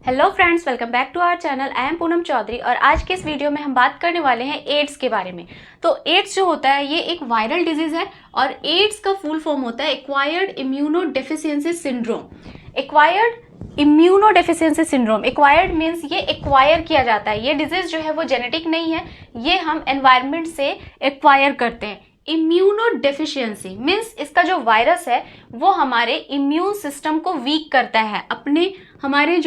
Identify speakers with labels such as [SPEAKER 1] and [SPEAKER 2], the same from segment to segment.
[SPEAKER 1] Hello friends, welcome back to our channel. I am Poonam Chaudhary और आज के इस वीडियो में हम बात करने वाले हैं एड्स के बारे में। तो एड्स जो होता है ये एक वायरल डिजीज है और एड्स का फुल फॉर्म होता है acquired immuno deficiency syndrome. Acquired immuno deficiency syndrome, acquired means ये एक्वायर किया जाता है। ये डिजीज जो है वो जेनेटिक नहीं है, ये हम एनवायरनमेंट से एक्वायर करते हैं। इम्यूनो डेफिशिएंसी मीन्स इसका जो वायरस है वो हमारे इम्यून सिस्टम को वीक करता है, हमारा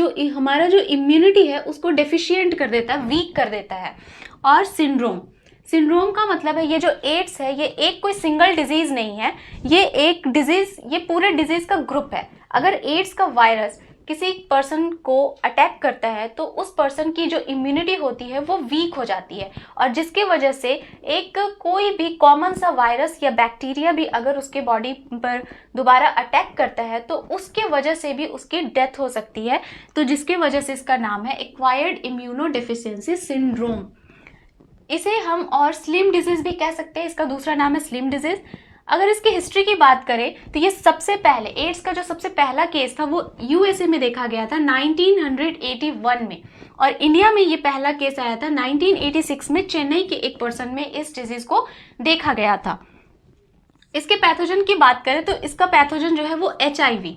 [SPEAKER 1] जो इम्यूनिटी है उसको डेफिशिएंट कर देता है, वीक कर देता है। और सिंड्रोम का मतलब है ये जो एड्स है ये एक कोई सिंगल डिजीज नहीं है, ये पूरे डिजीज का ग्रुप है। अगर एड्स का वायरस किसी पर्सन को अटैक करता है तो उस पर्सन की जो इम्यूनिटी होती है वो वीक हो जाती है और जिसके वजह से एक कोई भी कॉमन सा वायरस या बैक्टीरिया भी अगर उसके बॉडी पर दोबारा अटैक करता है तो उसके वजह से भी उसकी डेथ हो सकती है। तो जिसके वजह से इसका नाम है एक्वायर्ड इम्यूनो डेफिशिएंसी सिंड्रोम। इसे हम और स्लिम डिजीज भी कह सकते हैं, इसका दूसरा नाम है स्लिम डिजीज। अगर इसकी हिस्ट्री की बात करें तो ये सबसे पहले एड्स का जो सबसे पहला केस था वो यूएसए में देखा गया था 1981 में, और इंडिया में ये पहला केस आया था 1986 में। चेन्नई के एक पर्सन में इस डिजीज को देखा गया था। इसके पैथोजन की बात करें तो इसका पैथोजन जो है वो HIV,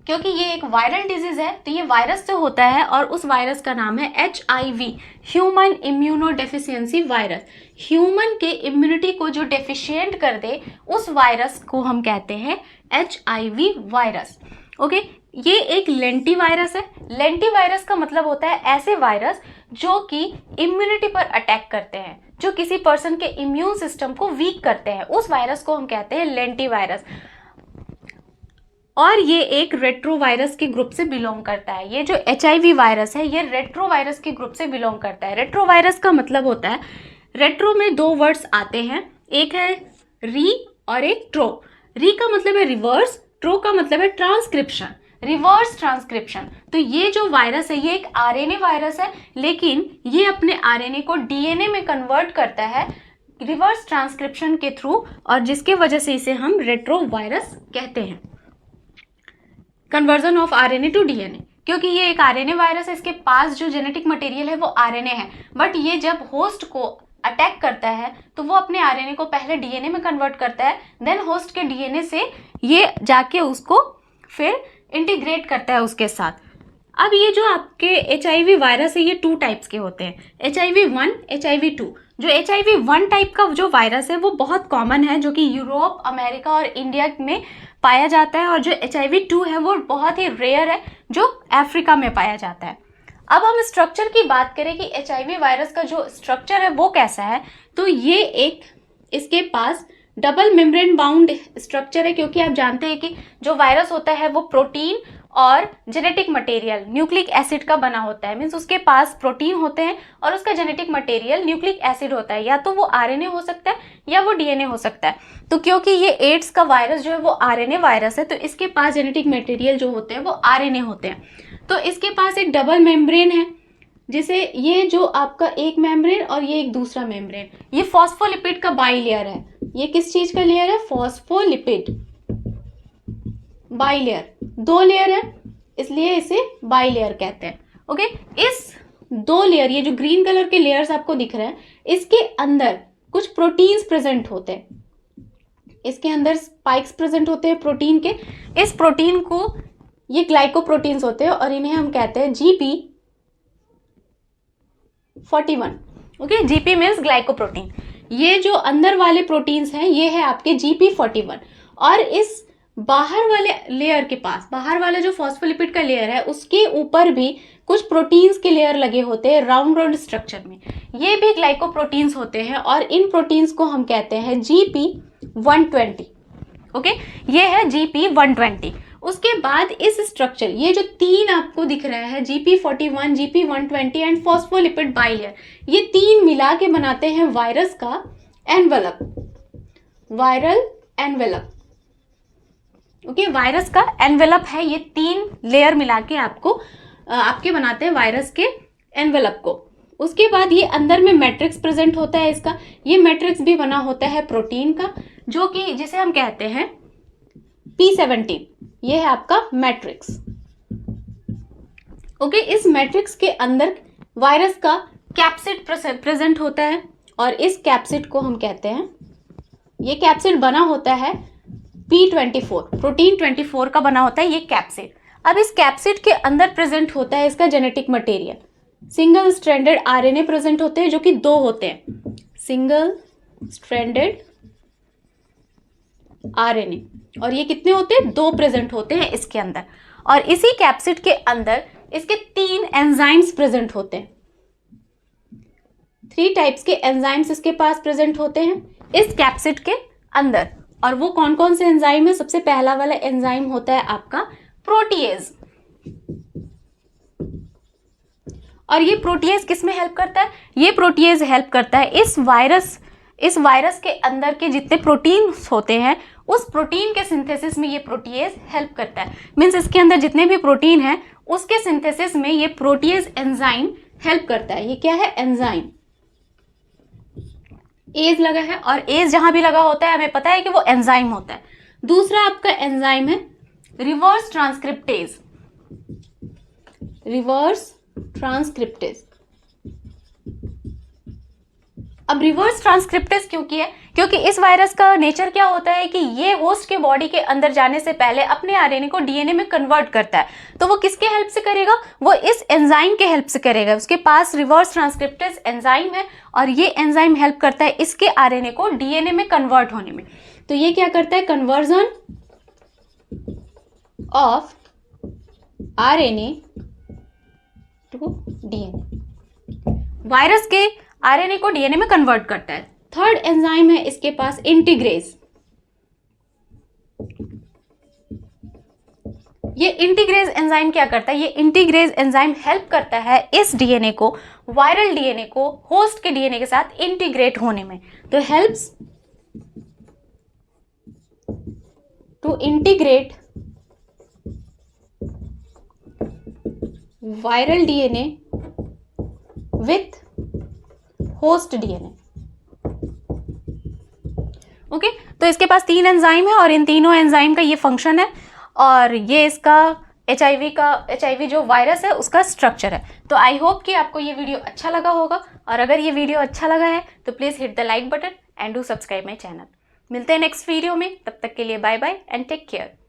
[SPEAKER 1] क्योंकि ये एक वायरल डिजीज है तो ये वायरस से होता है और उस वायरस का नाम है HIV, human immuno deficiency virus. Human के इम्यूनिटी को जो डेफिशिएंट कर दे उस वायरस को हम कहते हैं HIV वायरस। ओके, ये एक लेंटी वायरस है। लेंटी वायरस का मतलब होता है ऐसे वायरस जो कि इम्यूनिटी पर अटैक करते हैं, जो किसी पर्सन के इम्यून सिस्टम को वीक करते हैं, उस वायरस को हम कहते हैं लेंटी वायरस। और ये एक रेट्रोवायरस के ग्रुप से बिलोंग करता है। ये जो HIV वायरस है ये रेट्रोवायरस के ग्रुप से बिलोंग करता है। रेट्रोवायरस का मतलब होता है, रेट्रो में दो वर्ड्स आते हैं, एक है री और एक ट्रो। री का मतलब है रिवर्स, ट्रो का मतलब है ट्रांसक्रिप्शन, रिवर्स ट्रांसक्रिप्शन। तो ये जो वायरस है ये एक RNA वायरस है, लेकिन ये अपने RNA को DNA में कन्वर्ट करता है रिवर्स ट्रांसक्रिप्शन के थ्रू, और जिसके वजह से इसे हम रेट्रोवायरस कहते हैं। Conversion of RNA to DNA, क्योंकि ये एक RNA वायरस है, इसके पास जो जेनेटिक मटेरियल है वो RNA है, बट ये जब होस्ट को अटैक करता है तो वो अपने RNA को पहले DNA में कन्वर्ट करता है, देन होस्ट के DNA से ये जाके उसको फिर इंटीग्रेट करता है उसके साथ। अब ये जो आपके HIV वायरस है ये 2 टाइप्स के होते हैं, HIV-1, HIV-2। जो HIV-1 टाइप का जो वायरस है वो बहुत कॉमन है, जो कि यूरोप, अमेरिका और इंडिया में पाया जाता है, और जो HIV-2 है वो बहुत ही रेयर है, जो अफ्रीका में पाया जाता है। अब हम स्ट्रक्चर की बात करें कि HIV वायरस का जो स्ट्रक्चर है वो कैसा है, तो ये इसके पास डबल मेम्ब्रेन बाउंड स्ट्रक्चर है, क्योंकि आप जानते हैं कि जो वायरस होता है वो प्रोटीन और जेनेटिक मटेरियल न्यूक्लिक एसिड का बना होता है। मीन्स उसके पास प्रोटीन होते हैं और उसका जेनेटिक मटेरियल न्यूक्लिक एसिड होता है, या तो वो RNA हो सकता है या वो DNA हो सकता है। तो क्योंकि ये एड्स का वायरस जो है वो RNA वायरस है तो इसके पास जेनेटिक मटेरियल जो होते हैं वो RNA होते हैं। तो इसके पास एक डबल मेम्ब्रेन है, जिसे ये जो आपका एक मेम्ब्रेन और ये एक दूसरा मेम्ब्रेन, ये फॉस्फोलिपिड का बाइलेयर है। ये किस चीज का लेयर है? फॉस्फोलिपिड बाइलेयर, 2 लेयर है इसलिए इसे बाइलेयर कहते हैं। ओके, इस 2 लेयर, ये जो ग्रीन कलर के लेयर्स आपको दिख रहे हैं, इसके अंदर कुछ प्रोटीन्स प्रेजेंट होते हैं। इसके अंदर स्पाइक्स प्रेजेंट होते हैं प्रोटीन के। इस प्रोटीन को, ये ग्लाइकोप्रोटीन्स होते हैं और इन्हें हम कहते हैं GP41। Okay, GP means glycoprotein. ये जो अंदर वाले प्रोटीन्स हैं ये है आपके GP41, और इस बाहर वाले लेयर के पास, बाहर वाला जो फॉस्फोलिपिड का लेयर है उसके ऊपर भी कुछ प्रोटीन्स के लेयर लगे होते हैं राउंड स्ट्रक्चर में, ये भी ग्लाइकोप्रोटीन्स होते हैं और इन प्रोटीन्स को हम कहते हैं GP120। ओके, ये है GP120। उसके बाद इस स्ट्रक्चर, ये जो 3 आपको दिख रहा है GP41, GP120 and phospholipid bilayer, ये 3 मिला के बनाते हैं वायरस का envelope, viral envelope. Okay, virus का एनवेलप है, ये 3 लेयर मिला के आपके बनाते हैं वायरस के एनवेलप को। उसके बाद ये अंदर में मैट्रिक्स प्रेजेंट होता है इसका, ये मैट्रिक्स भी बना होता है प्रोटीन का, जो कि जिसे हम कहते हैं P17। ये है आपका मैट्रिक्स। ओके, इस मैट्रिक्स के अंदर वायरस का कैप्सिड प्रेजेंट होता है और इस कैप्सिड को हम कहते हैं, ये कैप्सिड बना होता है P24, प्रोटीन 24 का बना होता है ये कैप्सिड। अब इस कैप्सिड के अंदर प्रेजेंट होता है इसका genetic material. Single stranded RNA present होते हैं जो कि 2 होते हैं, सिंगल स्ट्रैंडेड आरएनए, और ये कितने होते हैं, 2 प्रेजेंट होते हैं इसके अंदर। और इसी कैप्सिड के अंदर इसके 3 एंजाइम्स प्रेजेंट होते हैं, 3 टाइप्स के एंजाइम्स इसके पास प्रेजेंट होते हैं इस कैप्सिड के अंदर। और वो कौन कौन से एंजाइम है? सबसे पहला वाला एंजाइम होता है आपका प्रोटीएज। और ये प्रोटीएज किस में हेल्प करता है? ये प्रोटीएज हेल्प करता है इस वायरस के अंदर के जितने प्रोटीन्स होते हैं उस प्रोटीन के सिंथेसिस में ये प्रोटीएज हेल्प करता है। मीन्स इसके अंदर जितने भी प्रोटीन हैं उसके सिंथेसिस में ये प्रोटीएज एंजाइम हेल्प करता है। ये क्या है? एंजाइम। एज लगा है और एज जहां भी लगा होता है हमें पता है कि वो एंजाइम होता है। दूसरा आपका एंजाइम है रिवर्स ट्रांसक्रिप्टेज। Reverse transcriptase. अब रिवर्स ट्रांसक्रिप्टेज क्यों किया है? क्योंकि इस वायरस का नेचर क्या होता है कि ये होस्ट के बॉडी के अंदर जाने से पहले अपने आरएनए को डीएनए में कन्वर्ट करता है। तो वो किसके हेल्प से करेगा? वो इस एंजाइम के हेल्प से करेगा। उसके पास रिवर्स ट्रांसक्रिप्टेज एंजाइम है और ये एंजाइम हेल्प करता है इसके आरएनए को डीएनए में कन्वर्ट होने में। तो ये क्या करता है? Conversion of RNA to DNA. Virus के आरएनए को डीएनए में कन्वर्ट करता है। थर्ड एंजाइम है इसके पास इंटीग्रेज। ये इंटीग्रेज एंजाइम क्या करता है? ये इंटीग्रेज एंजाइम हेल्प करता है इस डीएनए को, वायरल डीएनए को होस्ट के डीएनए के साथ इंटीग्रेट होने में। तो helps to integrate viral DNA with host DNA. Okay, तो इसके पास 3 एंजाइम है और इन तीनों एंजाइम का ये फंक्शन है और ये इसका एचआईवी जो वायरस है उसका स्ट्रक्चर है। तो आई होप कि आपको ये वीडियो अच्छा लगा होगा, और अगर ये वीडियो अच्छा लगा है तो please hit the like button and do subscribe my channel. मिलते हैं नेक्स्ट वीडियो में, तब तक के लिए bye bye and take care.